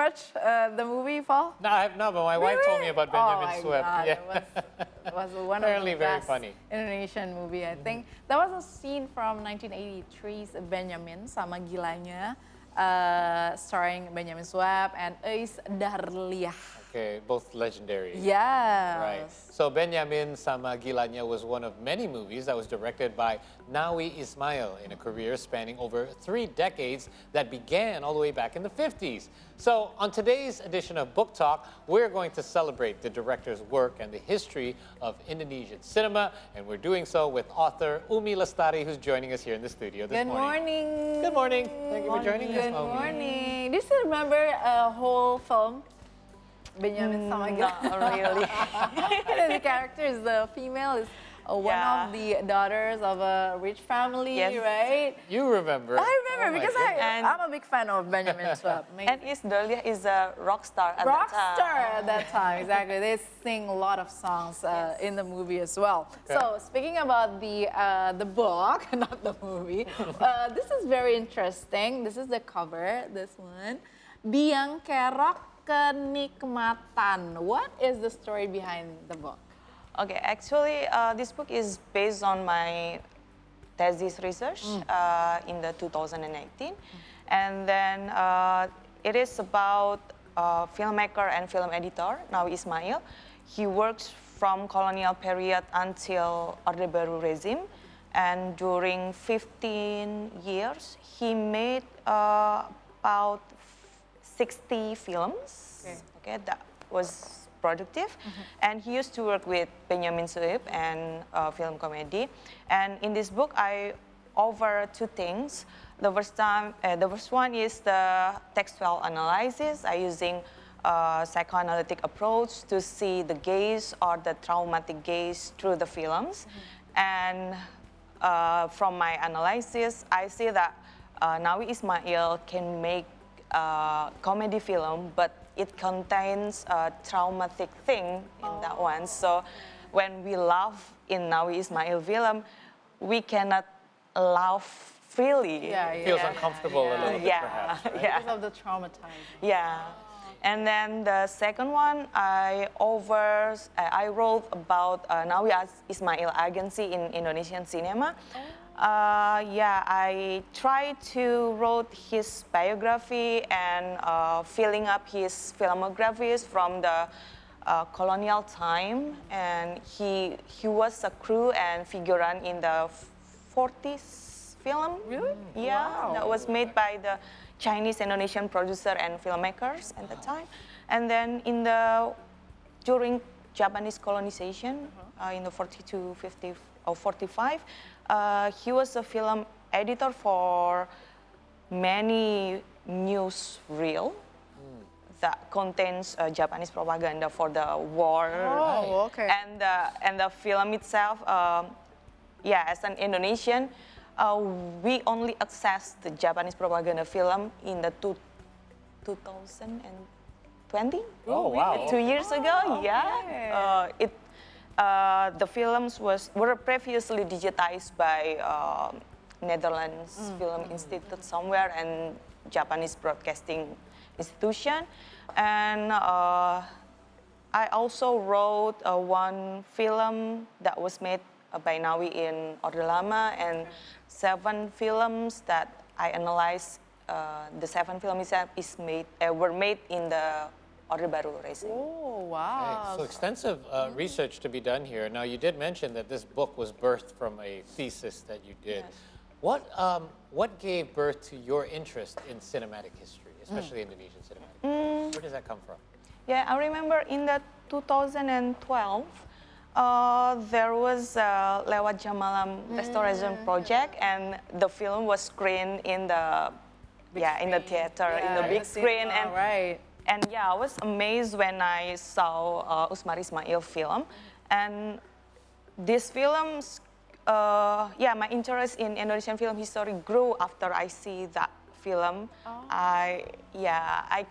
watch the movie, Paul? No, I have not, but my wife told me about Benjamin Sueb. Oh my God, Yeah. it was one Apparently of the very best funny. Indonesian movie, I think. That was a scene from 1983's Benjamin sama Gilanya, starring Benjamin Sueb and Eis Darliah. Okay, both legendary. Yes. Right. So Benjamin sama Gilanya was one of many movies that was directed by Nawi Ismail in a career spanning over 3 decades that began all the way back in the 50s. So on today's edition of Book Talk, we're going to celebrate the director's work and the history of Indonesian cinema, and we're doing so with author Umi Lestari, who's joining us here in the studio this morning. Good morning. Thank you for joining us, Good Umi. morning. Do you still remember a whole film? Benjamin sama Gilanya? Not really. The character is the female is one of the daughters of a rich family, Yes. right? You remember. I remember Oh my because goodness. I'm a big fan of Benjamin Sueb. And Is Dahlia is a rock star at Rock that time. star at that time, exactly. They sing a lot of songs in the movie as well. Okay. So speaking about the book, not the movie, this is very interesting. This is the cover, this one. Biang Kerok Kenikmatan. What is the story behind the book? Okay, actually, this book is based on my thesis research in the 2018, and then it is about filmmaker and film editor Nawi Ismail. He works from colonial period until Orde Baru regime, and during 15 years, he made about 60 films. Okay, that was productive. And he used to work with Benjamin Sueb and film comedy. And in this book, I over 2 things. The first one is the textual analysis. I using psychoanalytic approach to see the gaze or the traumatic gaze through the films. And from my analysis, I see that Nawi Ismail can make comedy film, but it contains a traumatic thing in that one. So when we laugh in Nawi Ismail film, we cannot laugh freely. Feels uncomfortable a little bit, perhaps. Right? Because of the traumatizing. Yeah. And then the second one, I wrote about Nawi Ismail agency in Indonesian cinema. I tried to write his biography and filling up his filmographies from the colonial time, and he was a crew and figurant in the 40s film. Really? Yeah, Wow. that was made by the Chinese Indonesian producer and filmmakers at the time. And then during Japanese colonization in the 42, 50 or 45, he was a film editor for many newsreel that contains Japanese propaganda for the war. Oh, okay. And the film itself, as an Indonesian, we only access the Japanese propaganda film in the 2020. Oh, wow. 2 years ago, okay. The films were previously digitized by Netherlands Film Institute somewhere and Japanese Broadcasting Institution. And I also wrote one film that was made by Nawi in Orde Lama, and 7 films that I analyzed. The 7 films were made in the Orde Baru regime. Oh, wow. Okay, so extensive research to be done here. Now, you did mention that this book was birthed from a thesis that you did. Yes. What gave birth to your interest in cinematic history, especially Indonesian cinematic history? Where does that come from? Yeah, I remember in the 2012, there was a Lewat Jamalam restoration project, and the film was screened in the theater, in the big screen. And right. And I was amazed when I saw Usmar Ismail film. And these films, my interest in Indonesian film history grew after I see that film. I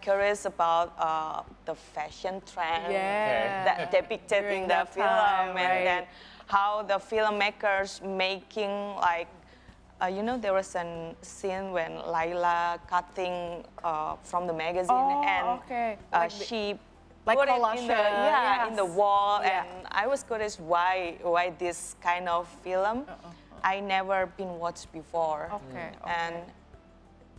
curious about the fashion trend that depicted in the film, and then how the filmmakers making like you know, there was a scene when Laila cutting from the magazine, and okay. she like put it collage, in the in the yes. wall, Yeah. and I was curious why this kind of film I never been watched before. Okay, And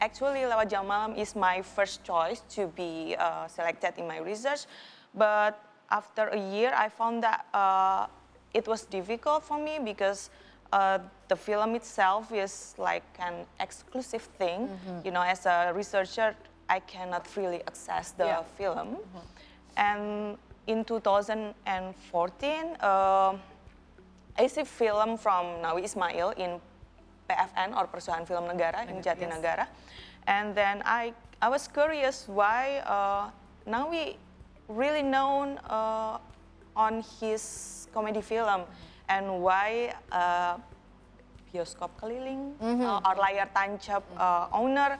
actually, Lewat Jam Malam is my first choice to be selected in my research, but after a year, I found that it was difficult for me because the film itself is like an exclusive thing. You know, as a researcher, I cannot freely access the film. And in 2014, I see film from Nawi Ismail in PFN or Perusahaan Film Negara in Jatinegara. And then I was curious why Nawi really known on his comedy film and why bioskop keliling or layar tancap owner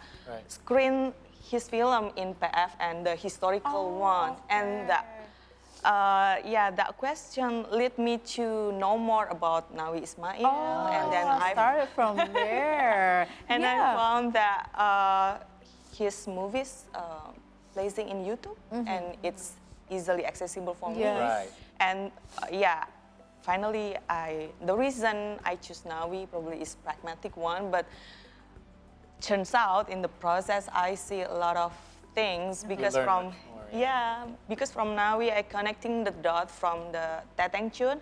screen his film in PF and the historical one. And that, that question led me to know more about Nawi Ismail. And then I started from there. and I found that his movies placing in YouTube, and it's easily accessible for me. Yes. Right. And finally, the reason I choose Nawi probably is pragmatic one, but turns out in the process I see a lot of things because learn from much more, because from Nawi I connecting the dot from the Teteng Chun.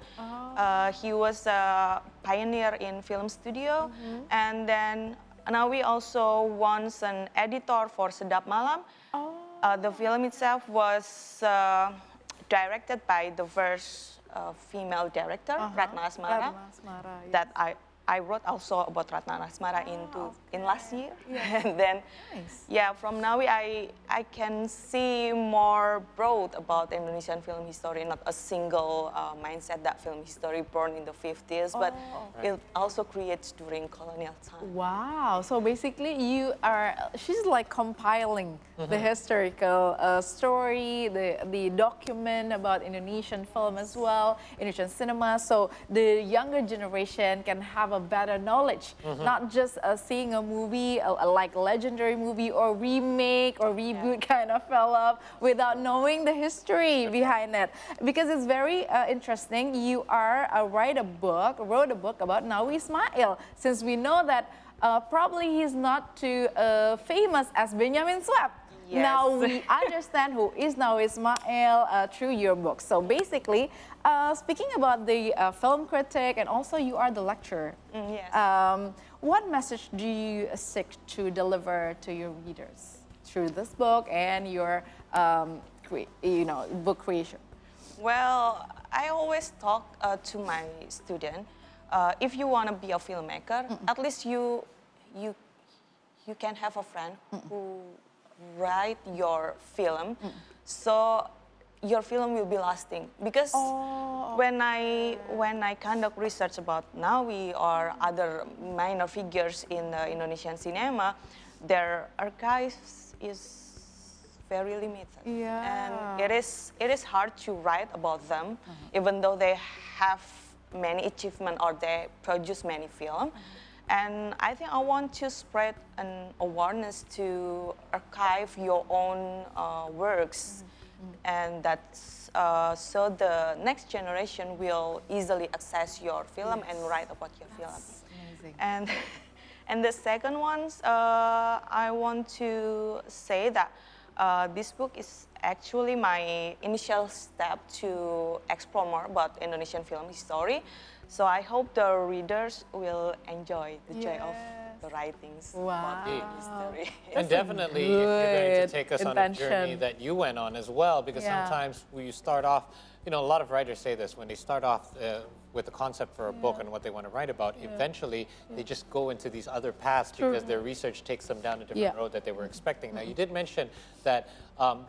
He was a pioneer in film studio, and then Nawi also once an editor for Sedap Malam. The film itself was directed by the first female director, Ratna Asmara. Ratna Asmara, yes. That I wrote also about Ratna Asmara in last year. And then, from Nawi I can see more broad about Indonesian film history, not a single mindset that film history born in the 50s, but it also creates during colonial time. Wow, so basically she's like compiling the historical story, the document about Indonesian film as well, Indonesian cinema, so the younger generation can have a better knowledge, not just seeing a movie, like legendary movie or remake or reboot kind of film without knowing the history behind it. Because it's very interesting, you wrote a book about Nawi Ismail, since we know that probably he's not too famous as Benjamin Swab. Yes. Now we understand who is Nawi Ismail through your book. So basically, speaking about the film critic, and also you are the lecturer. Yes. What message do you seek to deliver to your readers through this book and your book creation? Well, I always talk to my student. If you want to be a filmmaker, at least you can have a friend who write your film, so your film will be lasting. Because when I conduct research about Nawi or other minor figures in the Indonesian cinema, their archives is very limited, and it is hard to write about them, even though they have many achievements or they produce many films. And I think I want to spread an awareness to archive your own works, and that's so the next generation will easily access your film and write about your film. Amazing. And the second one, I want to say that this book is actually my initial step to explore more about Indonesian film history. So I hope the readers will enjoy the joy of the writings about Indeed. history. And definitely, if you're going to good take us on a journey invention. that you went on as well, because sometimes when you start off, a lot of writers say this, when they start off with the concept for a book and what they want to write about, eventually they just go into these other paths because their research takes them down a different road that they were expecting. Now, you did mention that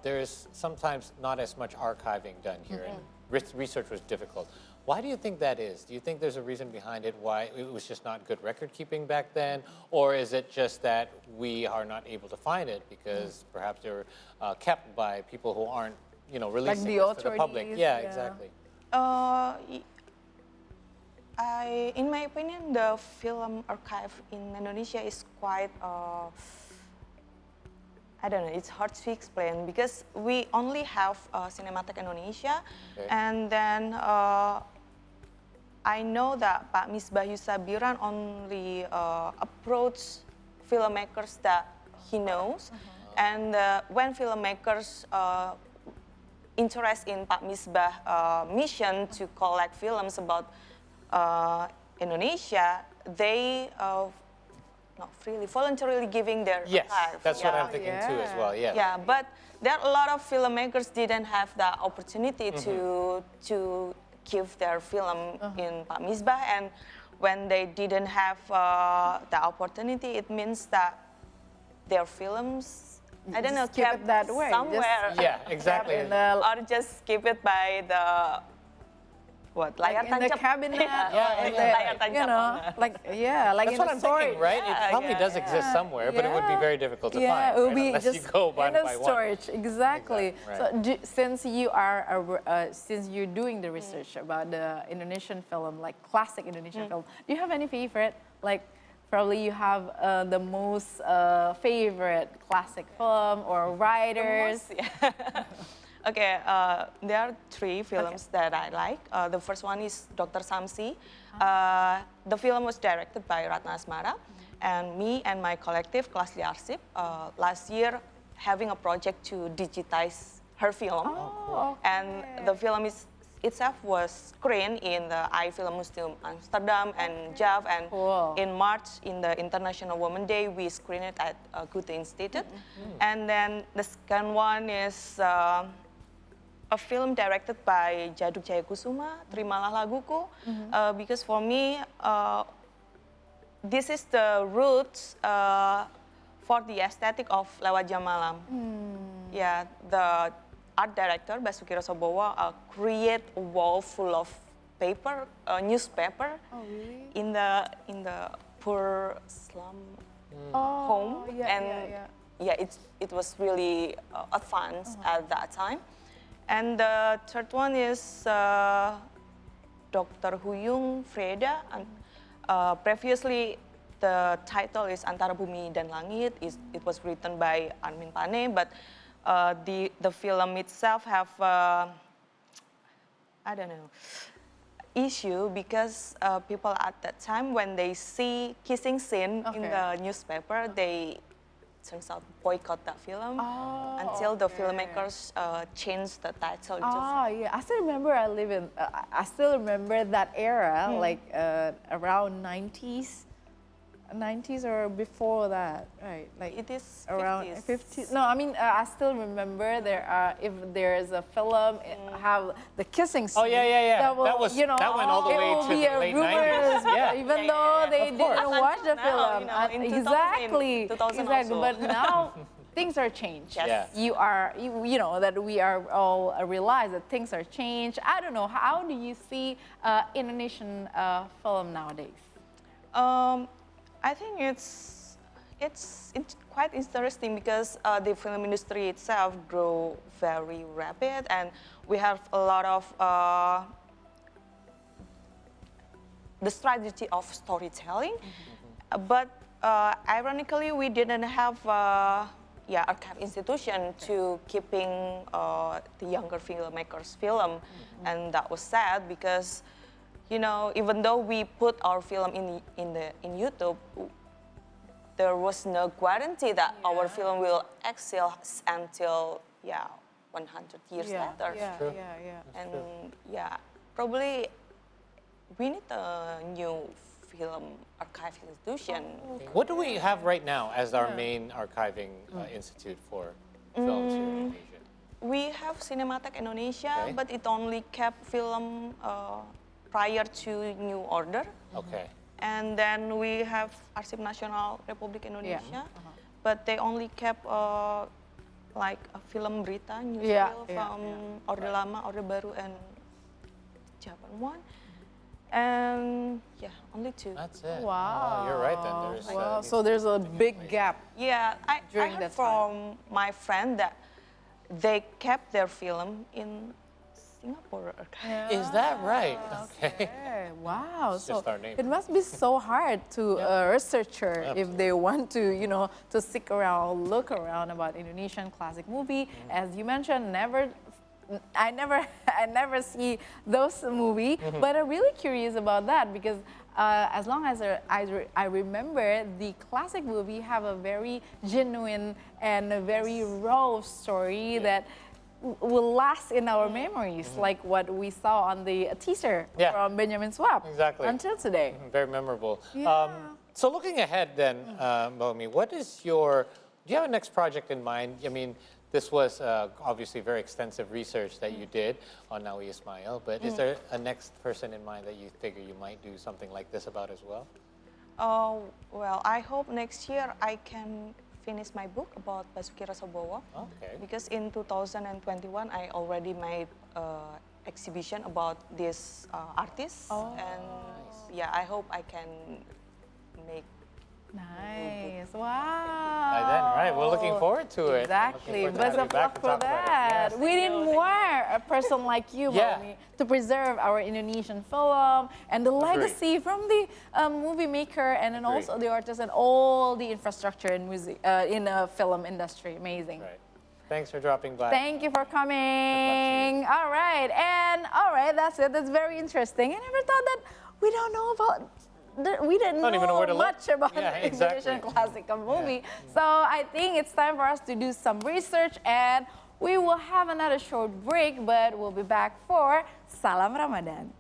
there is sometimes not as much archiving done here, and research was difficult. Why do you think that is? Do you think there's a reason behind it, why it was just not good record keeping back then? Or is it just that we are not able to find it because perhaps they're kept by people who aren't, releasing the this to the public? authorities, Yeah, exactly. In my opinion, the film archive in Indonesia is quite, I don't know, it's hard to explain because we only have Cinematek Indonesia, Okay. and then I know that Pak Misbah Yusabiran only approach filmmakers that he knows, and when filmmakers interest in Pak Misbah mission to collect films about Indonesia, they not freely, voluntarily giving their Yes, archive. that's what I'm Yeah. thinking too as well. Yeah. Yeah, but there are a lot of filmmakers didn't have the opportunity to give their film in Pak Misbah, and when they didn't have the opportunity, it means that their films, I don't know, Just keep it kept that way, just- somewhere. Yeah, exactly. In the, Or just keep it by the what? like Layar in the tancap. cabinet, Yeah, or in yeah. Layar the, tancap. you know, like like That's in what the I'm storage. thinking, right? It probably yeah, does exist somewhere, but it would be very difficult to Yeah, find, it would right? be Unless just you go one in the by one. storage, exactly. Exactly, So right. since you are since you're doing the research about the Indonesian film, like classic Indonesian film, do you have any favorite? Like probably you have the most favorite classic film or writers. Okay, there are three films that I like. The first one is Dr. Samsi. The film was directed by Ratna Asmara, and me and my collective, Kelas Liarsip, last year having a project to digitize her film. Oh, And the film itself was screened in the I Film Museum Amsterdam and JAV, and Cool. in March, in the International Women's Day, we screened it at Goethe Institute. And then the second one is a film directed by Jaduk Jayakusuma, Terimalah Laguku, because for me, this is the roots for the aesthetic of Lewat Jam Malam. Yeah, the art director, Basuki Rosobowo, create a wall full of paper, newspaper, Oh, really? in the poor slum home, yeah, and yeah. it was really advanced at that time. And the third one is Dr. Huyung Freda, and previously the title is Antara Bumi dan Langit. It was written by Armin Pane, but the film itself have I don't know, issue because people at that time, when they see kissing scene in Okay. the newspaper, they turns out boycott that film Oh, until the okay. filmmakers changed the title. Oh yeah, I still remember. I still remember that era, like around 90s or before that, right? Like It is around 50s. 50s. No, I mean I still remember if there is a film have the kissing scene. Oh, yeah. That, will, That was- you know, that went all the it way will to be the a late rumors, 90s. Yeah. even Yeah, though yeah. they Of course. didn't watch the Now, film. you know, in 2000, Exactly. 2000 Exactly. also. But now things are changed. Yes. Yeah. You know that we are all realize that things are changed. I don't know. How do you see Indonesian film nowadays? I think it's quite interesting because the film industry itself grew very rapid, and we have a lot of the strategy of storytelling. But ironically, we didn't have archive institution to keeping the younger filmmakers' film, and that was sad because, you know, even though we put our film in YouTube, there was no guarantee that our film will excel until 100 years later. True. And probably we need a new film archive institution. What do we have right now as our main archiving institute for films here in Indonesia? We have Cinematek Indonesia, Okay. but it only kept film prior to New Order. Okay. And then we have Arsip Nasional Republik Indonesia, but they only kept like a film berita, news reel from Orde Lama, Orde Baru, and Japan one. And only two. That's it. Wow. Oh, you're right then. There's, Wow. So there's a big gap. Yeah, I During heard that time. from my friend that they kept their film in Singapore. Is that right? Okay. Okay, wow. It's So just our name. it must be so hard to a researcher if they want to, to stick around, look around about Indonesian classic movie. As you mentioned, I never see those movie, but I'm really curious about that because as long as I remember, the classic movie have a very genuine and a very raw story that will last in our memories, like what we saw on the teaser from Benjamin Swap Exactly. until today. Very memorable. Yeah. So looking ahead then, Bomi, do you have a next project in mind? I mean, this was obviously very extensive research that you did on Nawi Ismail, but is there a next person in mind that you figure you might do something like this about as well? Well, I hope next year I can finish my book about Basuki Rasobowo. Okay. Because in 2021, I already made exhibition about this artist. And yeah, I hope I can make. Nice. Wow. By then, right? We're looking forward to it. Exactly. Looking forward to Best having of you back luck to for talk about it. that. Yes. We need more a person like you, Yeah. Bomi, to preserve our Indonesian film and the legacy from the movie maker and then Agree. also the artists and all the infrastructure in music in the film industry. Amazing. Right. Thanks for dropping by. Thank you for coming. All right, that's it. That's very interesting. I never thought that we don't know about. We didn't Don't even know where to look. much about Yeah, the Indonesian exactly. classic movie. So I think it's time for us to do some research and we will have another short break, but we'll be back for Salam Ramadan.